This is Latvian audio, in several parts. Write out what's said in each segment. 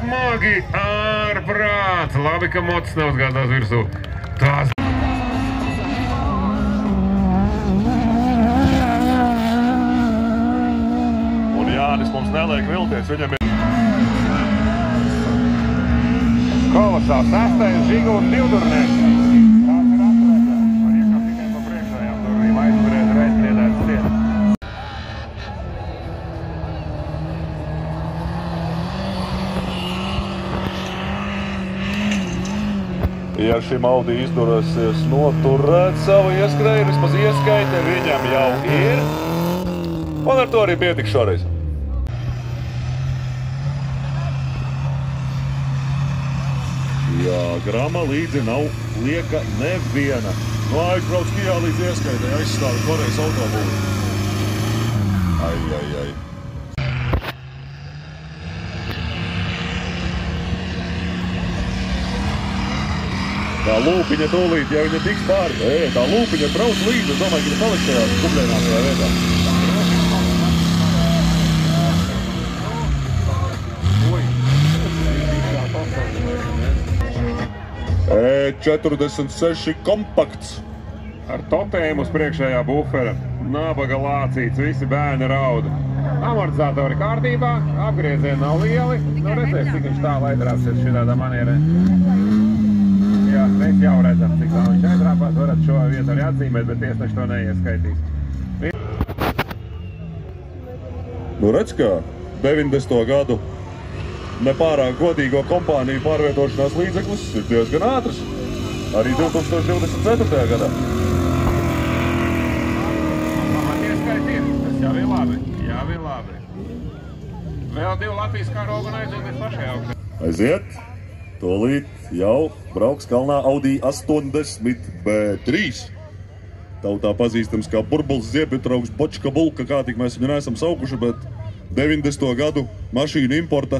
Smagi ārprāts. Labi, ka mocis nav uzgādās virsū. Tās. Un Jānis mums neliek vilties, viņam ir... Kolosā 6. Žiga un 2 turnēs. Tās ir atturētā. Var iekāptītēm pa priekšējām turnīm aizturēt reizniedētas lietas. Ja šim Audi izdurēsies noturēt savu ieskrēju, vismaz ieskaite viņam jau ir. Un ar to arī pietiks šoreiz. Jā, grama līdzi nav lieka neviena. No aizbrauc Kijā līdz ieskaitē, aizstāvi Korejas autobūvi. Ai. Tā lūpiņa tūlīt, ja viņa tiks pāri. Tā lūpiņa brauc līdzi, es domāju, ka viņa paliks tajā kubļainā tajā vietā. 46 kompakts. Ar totēmu uz priekšējā bufera. Nabaga lācīts, visi bērni rauda. Amortizatori kārtībā, apgriezieni nav lieli. Nu redzēs, cik viņš tā aizrāpsies šitādā manierē. Jā, mēs jau redzam, cik tā viņš aizrāpās. Varat šo vietu arī atzīmēt, bet tiesneši to neieskaitīs. Nu redz, kā 90. gadu nepārāk godīgo kompāniju pārvietošanās līdzeklis ir diezgan ātrs. Arī 2024. gadā. Tas jau ir labi, Vēl 2 Latvijas karogu un aiziet līdz pašai augšai. Aiziet, tolīt jau brauks kalnā Audi 80 B3. Tautā pazīstams kā burbuls, ziepjutrauks, bočka bulka, kā tik mēs viņu neesam saukuši, bet 90. gadu mašīnu importa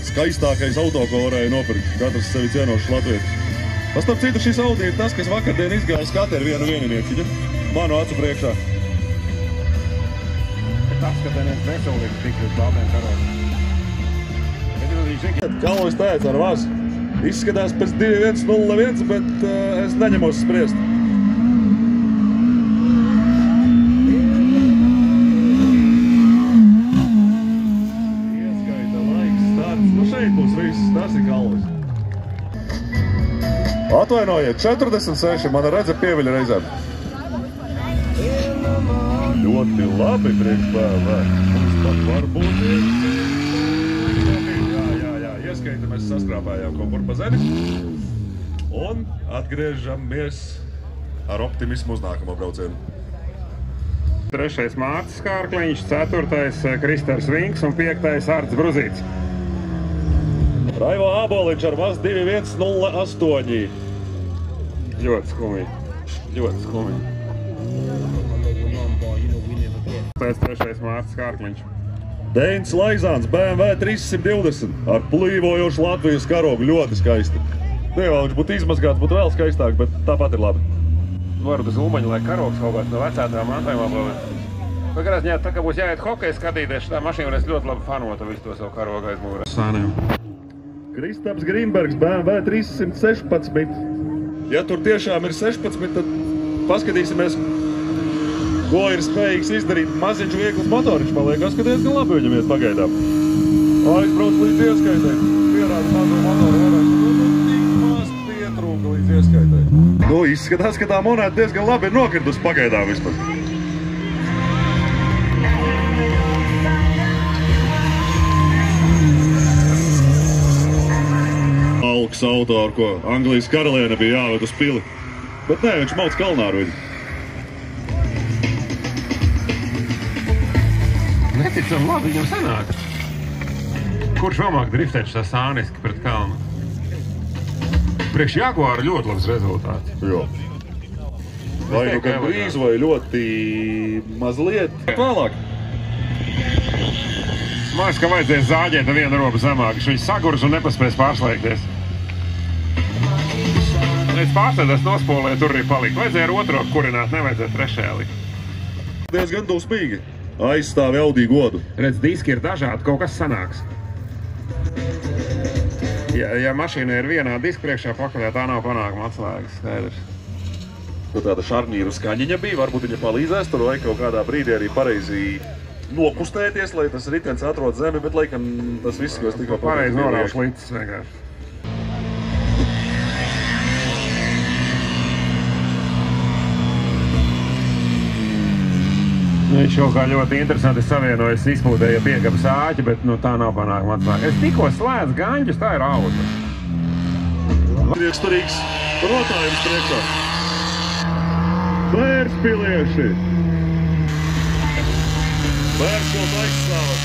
skaistākais auto, ko varēja nopirkt. Katrs sevi cienošs latvietis. Starp citu, šis Audi ir tas, kas vakardien izgāja skati ar vienu vieninieciņu. Manu acu priekšā. Tas, ka te nesolīgs tik uz baltiem karogiem. Kalvis teica ar vaz. Izskatās pēc 2-1-0-1, bet es neņemos spriest. Ieskaita laiks, starts. Nu šeit būs viss, tas ir Kalvis. Atvainojiet, 46, mana redze pieviļa reizēm. Ļoti labi priekš BMW. Mums pat varbūt ir. Jā, ieskaita mēs saskrāpējām kaut kur pa zemi. Un atgriežamies ar optimismu uz nākamo braucienu. 3. Mārcis Kārkliņš, 4. Kristers Vinks un 5. Arts Bruzīts. Raivo Āboliņš ar maz 2-1-0-8. Ļoti skumīgi. Pēc 3. Mārcis Kārkliņš. Deins Laizāns, BMW 320 ar plīvojošu Latvijas karogu, ļoti skaisti. Ja viņš būtu izmazgāts, būtu vēl skaistāk, bet tāpat ir labi. Varu uz Ulmaņa, lai karogs kaut kāds no vecētā mantojumā paliek. Pagarās ņēt, tā kā būs jāiet hokeja skatīties, šitā mašīna varēs ļoti labi fanota visu to savu karogu aizmūrē. Sāniem. Kristaps Grīnbergs, BMW 316. Ja tur tiešām ir 16, tad paskatīsimies, ko ir spējīgs izdarīt maziņš viegls motoriņš. Man liekas, ka diezgan labi viņam iet pagaidām. Aizbrauc līdz ieskaitē. Pierāda mazo motoru varēšanu. Tik maz pietrūka līdz ieskaitē. Nu, izskatās, ka tā monēta diezgan labi ir nokritus pagaidām vispār. Alks auto, ar ko Anglijas karaliene bija jāved uz pili. Bet nē, viņš mauc kalnā ar viņu. Neticam, labi viņam sanāk. Kurš vēlmāk driftēt šā sāniski pret kalnu? Priekš Jaguāra ļoti labs rezultāts. Jo. Vai nu kad brīz, vai ļoti mazliet vēlāk. Mājas, ka vajadzēs zāģēt ar vienu robu zemāk. Viņš sagurs un nepaspēs pārslēgties. Pēc pārslēdās nospolē tur arī palika. Vajadzēja ar otro kurināt, nevajadzēja trešajā likt. Diezgan dusmīgi. Aizstāvi Audi godu. Redz, diski ir dažādi, kaut kas sanāks. Ja mašīna ir vienā diska priekšā pakaļā, tā nav panākuma atslēgas, skaidrs. Tur tāda šarnīru skaņiņa bija, varbūt viņa palīdzēs, tur vajag kaut kādā brīdī arī pareizi nokustēties, lai tas ritens atrod zemi, bet laikam tas viss, ko es tikko pareizi norāvu šlicis vienkārši. Viņš jau kā ļoti interesanti savienojas izpūtēja piekabas āķi, bet tā nav panākuma atslēga. Es tikko slēdzu gaņģus, tā ir auta. Ieksturīgs rotājums priekšā. Vērspilieši! Vērspils aizstāvas.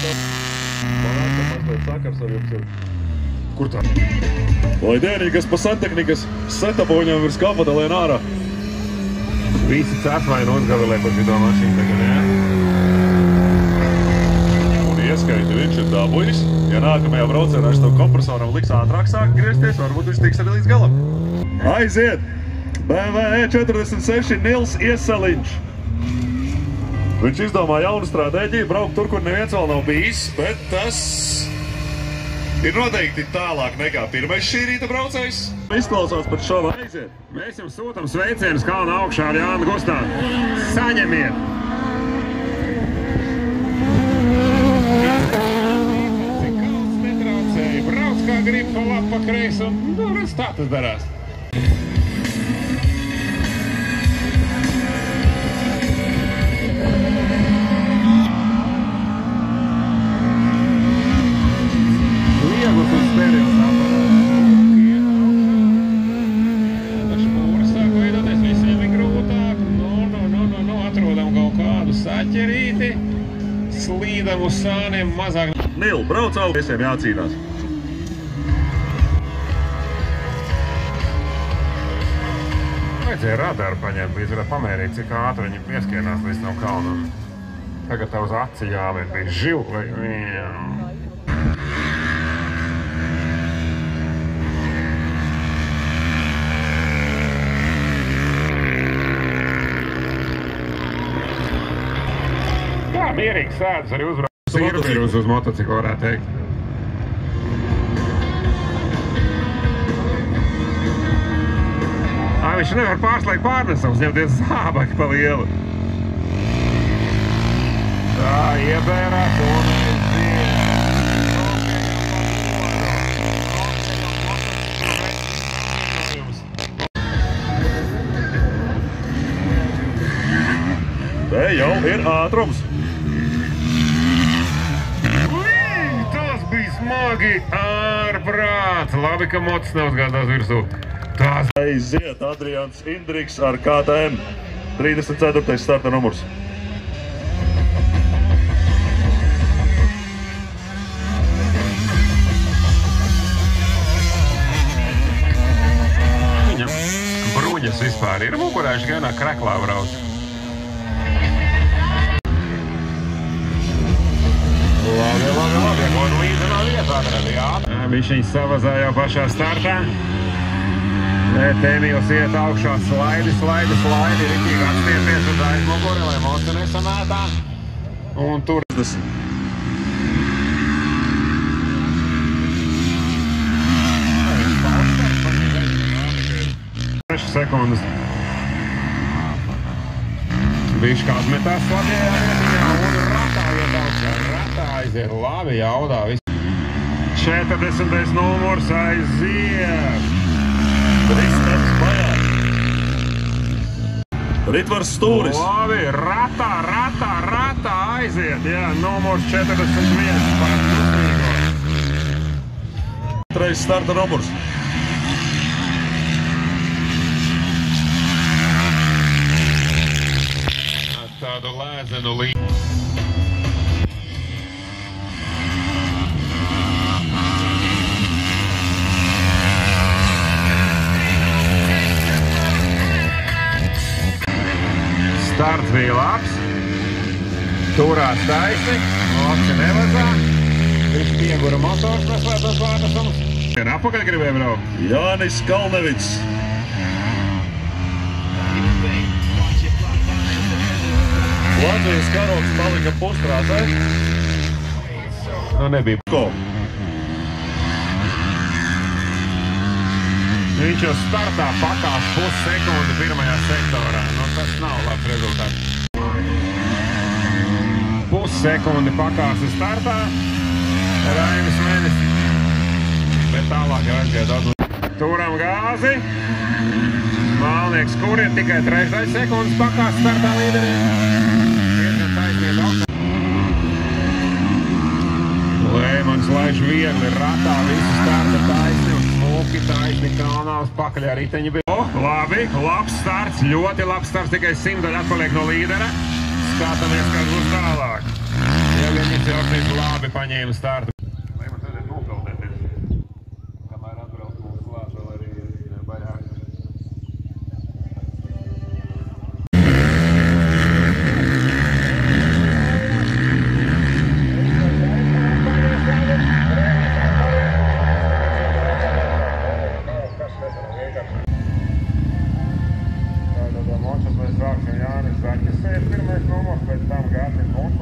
Man atkal mazliet sakars ar jums ir. Kur tā? Lai dēnīgas pa santehnikas setapoņam virs kapata lien ārā. Visi cēsvaini uzgavilē par šito mašīnu tagad, jā? Un ieskaiti viņš ir dabujis. Ja nākamajā braucienā viņš tev kompresoram liks ātrāk sāk griezties, varbūt viņš tiks arī līdz galam. Aiziet! BMW E46 Nils Iesaliņš. Viņš izdomāja jaunu stratēģiju, braukt tur, kur neviens vēl nav bijis, bet tas ir noteikti tālāk nekā pirmais šī rīta braucējs. Izklausās pat šova. Aiziet! Mēs jums sūtam sveicienus kalna augšā ar Jānu Gustānu. Saņemiet! Cik kalns netraucēja, brauc kā grib pa labi pa kreisi un redz tā tas darās. Saķerīti, slīdam uz sāniem mazāk. Nil, brauc augstu, visiem jācīnās. Vajadzēja radaru paņemt, līdz varētu pamērīt, cik ātri viņi pieskienās līdz tam kalnam. Tagad tev uz aci jāvēr bija živ vai... Mierīgs sēdus arī uzbrauc sīrus uz motociklu, varētu teikt. Viņš nevar pārslēgt pārnesums, ņemties zābaki pa lielu. Tā iebērās un Te jau ir ātrums. Smagi ārprāts. Labi, ka mocis neuzgādās virsū. Tās... Aiziet Adrians Indriks ar KTM. 34. starta numurs. Viņam bruņas vispār ir mugurā, viņš vienā kreklā brauc. Labi, un līdzenā vietā atradījā. Viņš viņu savazāja jau pašā startā. Tēmijos iet augšā slaidi, ritīgi atstiepies uz aizmuguri, lai moci nesamētā. Un tur... 6 sekundes. Viņš kā atmetās labajā vietiņā un ratā iet augšā. Ratā aiziet labi, jaudā. 40. numurs aiziet. Kristaps Bajāns. Ritvars Stūris. Labi, ratā aiziet. Jā, numurs 41. Par dusmīgo. 3 starta numurs. Tādu lēzenu līdzi. Starts bija labs. Turās taisni. Moci nevazā. Viņš piegura motors, neslēptas vārnesums. Vien apakaļ gribēja braukt. Jānis Kalnevics. Latvijas karogs palika pustrāsē. Nu nebija. Ko? Viņš jau startā pakās pussekundi pirmajā sektorā. Nu, tas nav labs rezultāts. Pussekundi pakās startā. Raivis Menis. Bet tālāk jau aizgāja daudz. Turam gāzi. Mālnieks, kur ir tikai 3 sekundes pakās startā līderī. Diezgan taisniet augstā. Lēmans laiž viegli ratā, visu starta taisni un smuki taisni kalnā uz pakaļā riteņi bija. Labi, labs starts, ļoti labs starts, tikai 100 atpaliek no līdera. Skatāmies, kas būs tālāk. Ja viņi cilvēks labi paņēma startu. Lēmans vajadzētu nopeldēties. Kamēr atbrauc mums klāt, vēl arī baļāk. Mončas mēs sāksim Jānis Zaķis ir pirmais numurs, pēc tam Gārtis Mončs.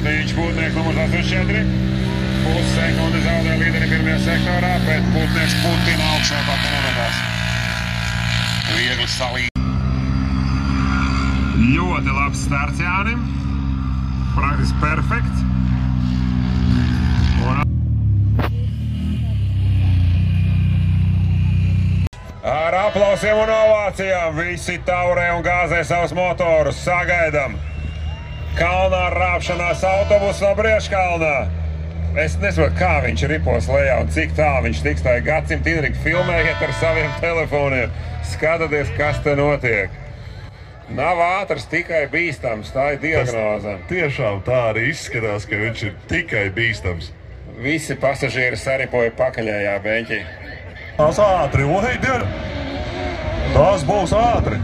Viņš Putnieks numurs 84. Pussekundi zaudē līderi pirmajā sektorā, bet Putnieks Putina augšā pat nevedās. Viegli salīt. Ļoti labs starts Jānim. Praktiski perfekts. Ar aplausiem un ovācijām visi taurē un gāzē savus motorus. Sagaidam. Kalnā rāpšanās autobusu no Brieškalnā. Es nesaprotu, kā viņš ripos lejā un cik tā viņš tiks. Tā ir gadsimta Inrika, filmējiet ar saviem telefoniem. Skatieties, kas te notiek. Nav ātrs, tikai bīstams. Tā ir diagnoze. Tiešām tā arī izskatās, ka viņš ir tikai bīstams. Visi pasažieri saripoja pakaļējā beņķī. Tās ātri, oi, Dieva! Tās būs ātri!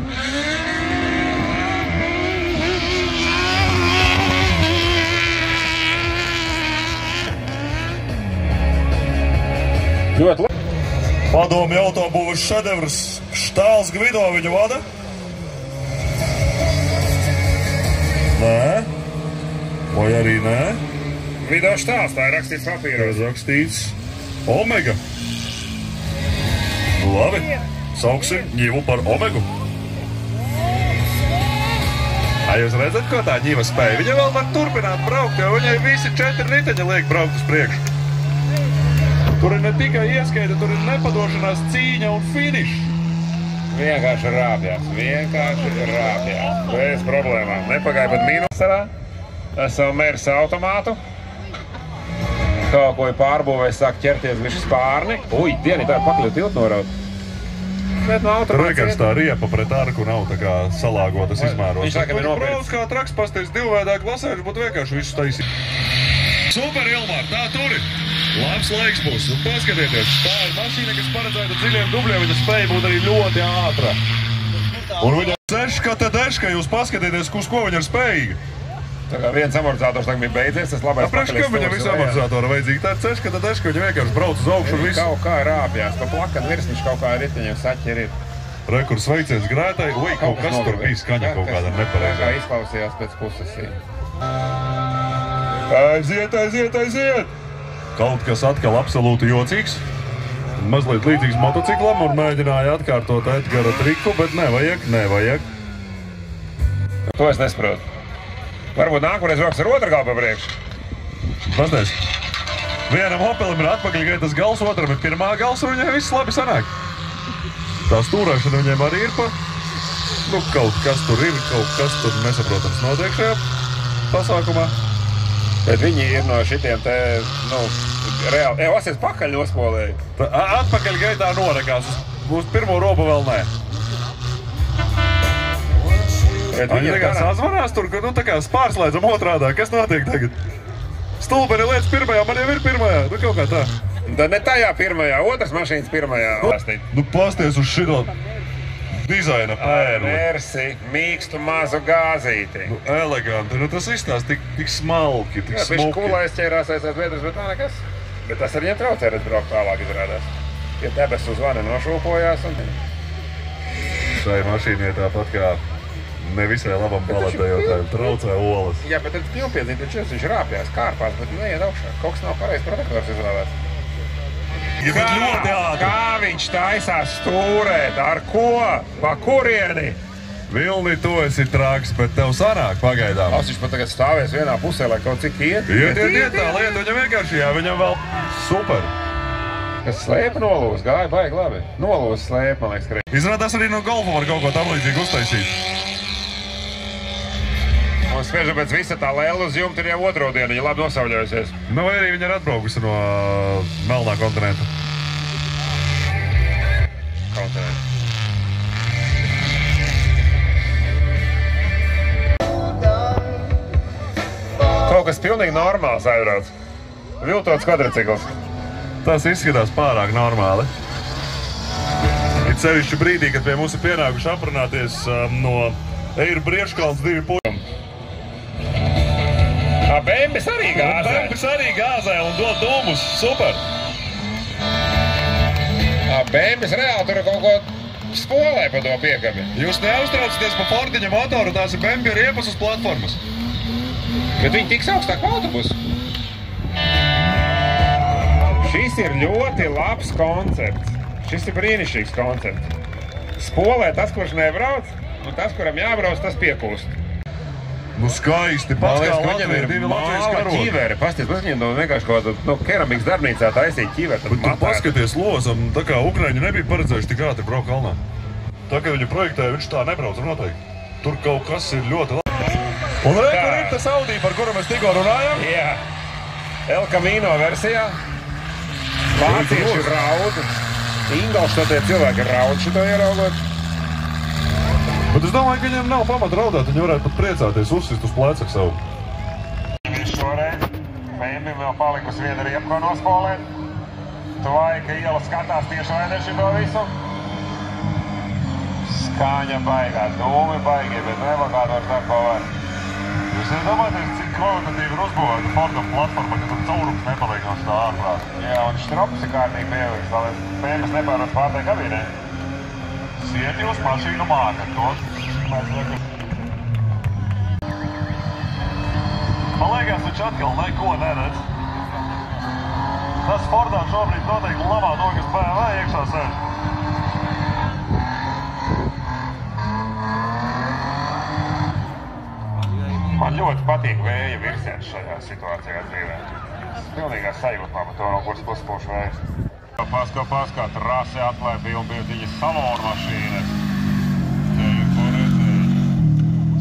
Ļoti labi. Padomju autobūves šedevrs Štāls Gvido viņu vada. Nē? Vai arī nē? Gvido Štāls, tā ir rakstīts papīros. Rakstīts Omega. Labi, sauksim ņivu par Omegu. Jūs redzat, ko tā ņiva spēja? Viņa vēl var turpināt braukt, jo viņai visi 4 riteņi liek braukt uz priekšu. Tur ir ne tikai ieskaita, tur ir nepadošanās cīņa un finišs. Vienkārši rāpjās, bez problēmām. Nepagāja pat mīnusarā. Esam mērs automātu. Kaut ko ir pārbūvējis, sāk ķerties virs spārni. Ui, dieni, tā ir pakaļ tiltu noraut. Bet no automāts Reikars tā riepa pret arku nav tā kā salāgotas izmēros. Viņš laikam ir nopircis. Brauc kā traks pasties divveidā klasēši, būtu vienkārši visu taisīt. Super, Ilmār, tā turi! Labs laiks būs, un paskatieties, tā ir mašīna, kas paredzēta dziļiem dubļiem, viņa spēja būt arī ļoti ātra. Un viņa seška te deška, jūs paskatieties, uz ko viņa ir spējīga. Tā kā viens amortizators tagad bija beidzies, tas labais pakaļ. Kāpēc viņam visu amortizatora vajadzīgi? Tā ir seška te deška, viņa vienkārši brauc uz augšu un visu. Kaut kā rāpjās, pa plakanu virsniņš kaut kā riteņiem saķi ir. Rekur sveiciens grētai, ui, kaut kas tur bija skaņa kaut kādā nepareizā. Kā izklausījās pēc puses. Aiziet! Kaut kas atkal absolūti jocīgs. Mazliet līdzīgs motociklam un mēģināja atkārtot Edgara triku, bet nevajag. To es nesaprotu. Varbūt nākamreiz rokas ar otru galu pa priekšu. Pasties. Vienam Opelim ir atpakaļgaitas gals, otram ir pirmā gals, un viņai viss labi sanāk. Tā stūrēšana viņiem arī ir pa... Nu, kaut kas tur ir, kaut kas tur nesaprotams notiek šajā pasākumā. Bet viņi ir no šitiem te, reāli... Osies pakaļ nospolēji. Atpakaļgaitā norakās. Uz pirmo robu vēl nē. Viņi tā kā sazvanās tur, ka tā kā pārslēdzam otrādā. Kas notiek tagad? Stulbeni lietas pirmajā, man jau ir pirmajā. Nu kaut kā tā. Da ne tajā pirmajā, otras mašīnas pirmajā. Nu pasties uz šito dizaina pērli. Mersi, mīkstu mazu gāzīti. Nu eleganti, nu tas viss tās tik smalki, tik smuki. Viņš kulais ķērās aizsēt viedras, bet tā nekas. Bet tas ar viņiem traucē redz braukt tālāk izrādās. Ja debesu zvani nošūpojās un... Šai mašīnai tāpat kā nevisai labam baletējotājiem traucē olas. Jā, bet tad pilnpiedzīm taču viņš rāpjās, kārpās, bet neiet augšā. Kaut kas nav pareizi protektors izvēlēts. Kā viņš taisās stūrēt? Ar ko? Pa kurieni? Vilni, tu esi traks, bet tev sanāk pagaidām. Viņš pat tagad stāvēs vienā pusē, lai kaut cik iet. Iet tā lieta, viņam vienkārši, jā, viņam vēl super. Kas slēpa nolūs, gāja baigi labi. Nolūs slēpa, man liekas, krīt. Izrādās arī no golfa var kaut ko tam līdzīgi uztaisīt. Un spiežam pēc visa tā lēla uz jumta ir jau otro dienu, viņa labi nosauļojusies. Nu, vai arī viņa ir atbraukusi no Melnā kontinenta. Kaut kas pilnīgi normāls aizbrauc. Viltots kvadricikls. Tas izskatās pārāk normāli. Ir sevišķi brīdī, kad pie mums ir pienākuši aprunāties no Eiru Brieškalns 2 puļiem. Bembis arī gāzē. Bembis arī gāzē un dod dūmus. Super. Bembis reāli tur kaut ko spolē pa to piekabi. Jūs neuztraucaties pa Fordiņa motoru, tās ir Bembi ar iepas uz platformas. Bet viņi tiks augstāk pa autobusu. Šis ir ļoti labs koncepts. Šis ir brīnišķīgs koncepts. Spolē tas, kurš nebrauc, un tas, kuram jābrauc, tas piekūst. Nu skaisti, pats kā Latvija, divi Latvijas karogi. Ķiveri, pasties, viņiem vienkārši kaut kādu keramikas darbnīcā taisīt ķiveri. Bet tu paskaties lozam, tā kā Ukraiņi nebija paredzējuši tik ātri braukt kalnā. Tā kā viņu projektēja, viņš tā nebrauc noteikti. Tur kaut kas ir ļoti labi. Un re, kur ir tas Audi, par kuru mēs tikko runājam? Jā. El Camino versijā. Vācieši raud. Ingolštatē cilvēki raud šito ieraugot. Bet es domāju, ka viņiem nav pamata raudāt, viņi varētu pat priecāties, uzsist uz plecak savu. Šoreiz Pēmbim vēl palikusi viena riepko nospolēt. Tvaika iela skatās tieši raidē šito visu. Skaņa baigā, dūmi baigi, bet nevakādors dar ko var. Jūs nedomāties, cik kvalitatīvi ir uzbūvēta Fordam platforma, ka tur caurums nepaliek no šitā ārprāt. Jā, un štrops ir kārtīgi pievilks, lai Pēmbis nepārvāc pārtai kabīnē. Siet jūs mašīnu mākat to. Man liekas, viņš atkal neko neredz. Tas Fordā šobrīd noteikti labā nogas BMW iekšā sēž. Man ļoti patīk vēja virziens šajā situācijā dzīvē. Pilnīgā sajūtmā par to, no kuras puses pūš vējs. Paskā, trase atklāja pilnpietiņas salonu mašīnas. Te ir ko redzēt.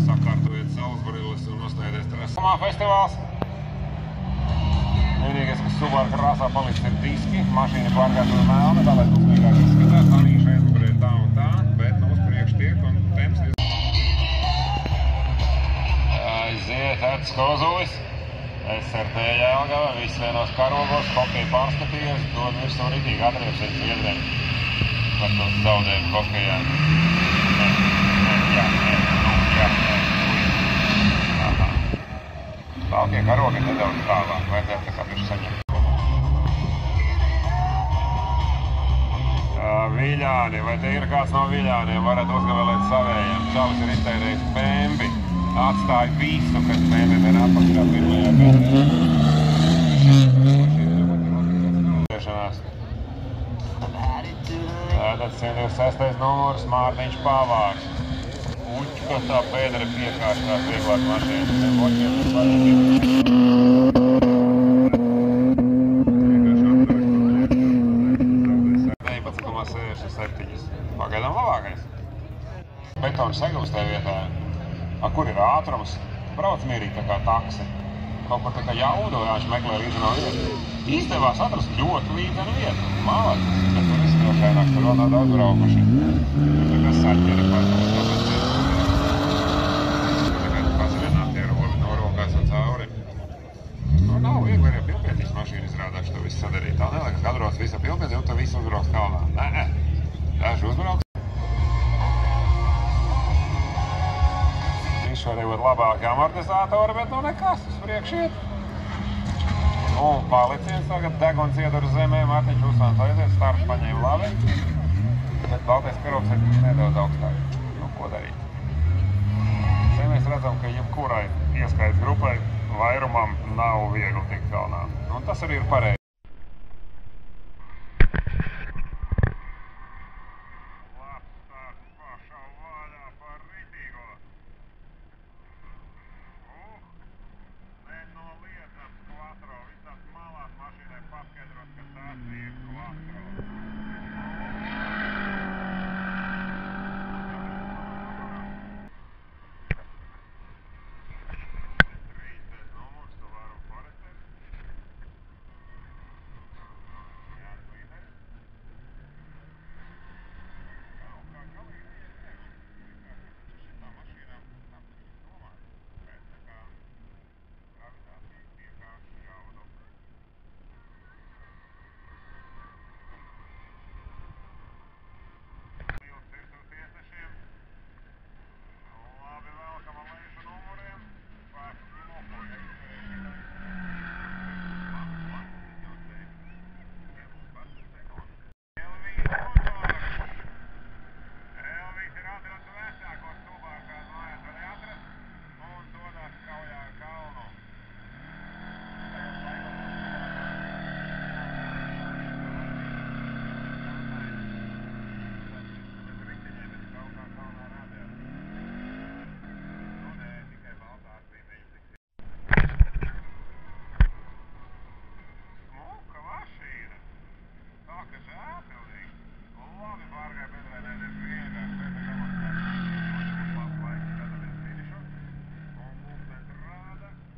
Sakārtojiet saules brilles un nostājies trasē. Festivāls. Vienīgais, kas Subaru krāsā palicis, ir diski. Mašīna pārkārt uz melni, tā lai dusmīgāk izskatās. Manīša aizmubrēja tā un tā, bet nu uz priekš tiek un temps ir. Aiziet, Erts Kozulis. SRT Jelgava, viss vienos karogos, hokeja pārskatījies, dod virsū ritīgi atriepsies Zviedriem par to zaudējumu hokejā. Aha. Tālkie karogi nedaudz tālāk, vajadzētu tā kā viņš saņem. Viļāni, vai te ir kāds no Viļāniem, varat uzgavēlēt savējiem. Čalis ir izteidējis Pēmbi. Atstāja visu, kas Pēmbim ir apakšā pirmajā gadā. Tātad 126. numurs Mārtiņš Pavārs. Uķkotā Pēdera piekāršās vieglāk mašīnas. Pagaidām labākais. Betona segums tajā vietā. Kur ir ātrums? Brauc mierīgi tā kā taksi. Kaut kur tā kā jaudojāši meklē līdzeno vietu. Izdevās atrast ļoti līdzenu vietu. Malacis, bet tur izskrošaināk, tur vēl nav daudz braukuši. Tā kā saķeri pārkārt. Tagad pazaļināt tie robi no rokās un cauri. Nu, nav viegli arī pilnpietīs mašīnu izrādāt, šo visu sadarīt. Tā neliekas, ka atbrauc visa pilnpietī un tu visu uzbrauc kalnā. Nē, daži uzbrauc. Šodien ir labāki amortizatori, bet nu nekas, uz priekš iet. Un paliciens tagad deguns iedur zemē, Mārtiņš Usāns aiziet, starps paņēma labi. Bet baltais karogs ir nedaudz augstāk. Nu, ko darīt? Te mēs redzam, ka jebkurai ieskaits grupai vairumam nav viegli tikt kalnā. Un tas arī ir pareizi.